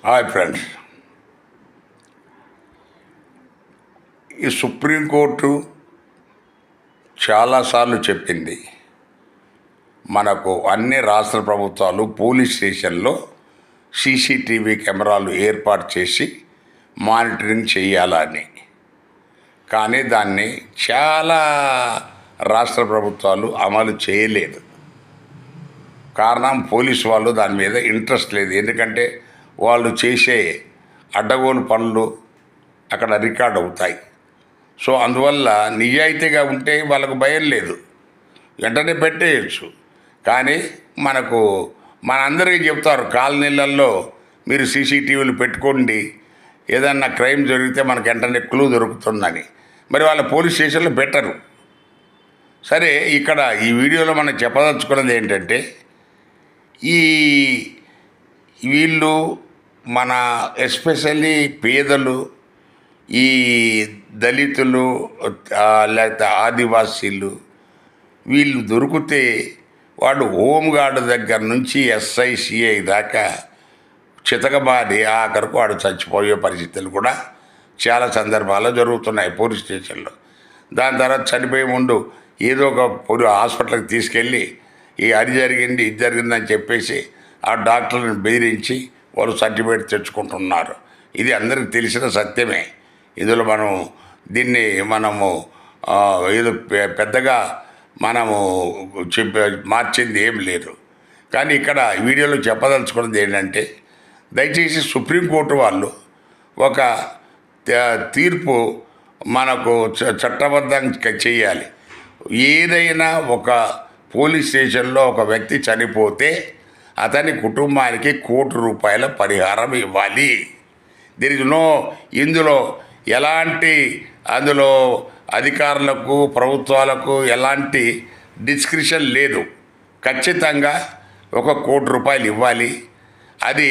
Hi friends, ఈ supreme court చాలాసార్లు చెప్పింది మనకు అన్ని రాష్ట్ర ప్రభుత్వాలు పోలీస్ స్టేషన్లో సీసీటీవీ కెమెరాలు ఏర్పాటు చేసి మానిటరింగ్ చేయాలని. కానీ దాన్ని చాలా రాష్ట్ర ప్రభుత్వాలు అమలు చేయలేదు. కారణం పోలీసు వాళ్ళు దాని మీద ఇంట్రెస్ట్ లేదు. ఎందుకంటే వాళ్ళు చేసే అడ్డగోలు పనులు అక్కడ రికార్డ్ అవుతాయి. సో అందువల్ల నిజాయితీగా ఉంటే వాళ్ళకు భయం లేదు, వెంటనే పెట్టేయచ్చు. కానీ మనందరికీ చెప్తారు కాలనీలలో మీరు సీసీటీవీలు పెట్టుకోండి, ఏదన్నా క్రైమ్ జరిగితే మనకు వెంటనే క్లూ దొరుకుతుందని. మరి వాళ్ళ పోలీస్ స్టేషన్లో పెట్టరు. సరే, ఇక్కడ ఈ వీడియోలో మనం చెప్పదలుచుకున్నది ఏంటంటే, వీళ్ళు మన ఎస్పెషల్లీ పేదలు, ఈ దళితులు, లేకపోతే ఆదివాసీలు, వీళ్ళు దొరికితే వాడు హోంగార్డు దగ్గర నుంచి ఎస్ఐ సిఐ దాకా చితకబాది ఆఖరికి వాడు చచ్చిపోయే పరిస్థితులు కూడా చాలా సందర్భాల్లో జరుగుతున్నాయి పోలీస్ స్టేషన్లో. దాని తర్వాత చనిపోయే ముందు ఏదో ఒక హాస్పిటల్కి తీసుకెళ్ళి అది జరిగింది ఇది జరిగిందని చెప్పేసి ఆ డాక్టర్లను బెదిరించి వాళ్ళు సర్టిఫికేట్ తెచ్చుకుంటున్నారు. ఇది అందరికీ తెలిసిన సత్యమే. ఇందులో మనము ఏదో పెద్దగా మనము మార్చింది ఏం లేదు. కానీ ఇక్కడ వీడియోలో చెప్పదలుచుకున్నది ఏంటంటే, దయచేసి సుప్రీంకోర్టు వాళ్ళు ఒక తీర్పు మనకు చట్టబద్ధంగా చేయాలి. ఏదైనా ఒక పోలీస్ స్టేషన్లో ఒక వ్యక్తి చనిపోతే అతని కుటుంబానికి ₹1,00,00,000 పరిహారం ఇవ్వాలి. ఇందులో ఎలాంటి అధికారులకు ప్రభుత్వాలకు ఎలాంటి డిస్క్రిప్షన్ లేదు. ఖచ్చితంగా ₹1,00,00,000 ఇవ్వాలి. అది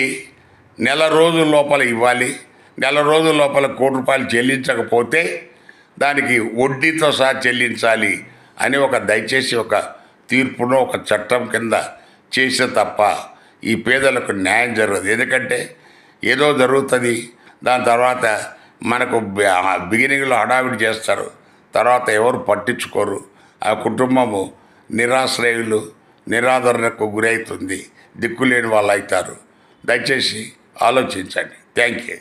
నెల రోజుల లోపల ఇవ్వాలి. నెల రోజుల లోపల ₹1,00,00,000 చెల్లించకపోతే దానికి వడ్డీతో సహా చెల్లించాలి అని దయచేసి ఒక తీర్పును ఒక చట్టం కింద చేసే తప్ప ఈ పేదలకు న్యాయం జరగదు. ఎందుకంటే ఏదో జరుగుతుంది, దాని తర్వాత మనకు బిగినింగ్లో హడావిడి చేస్తారు, తర్వాత ఎవరు పట్టించుకోరు. ఆ కుటుంబము నిరాశ్రయులు, నిరాదరణకు గురవుతుంది, దిక్కులేని వాళ్ళు అవుతారు. దయచేసి ఆలోచించండి. Thank you.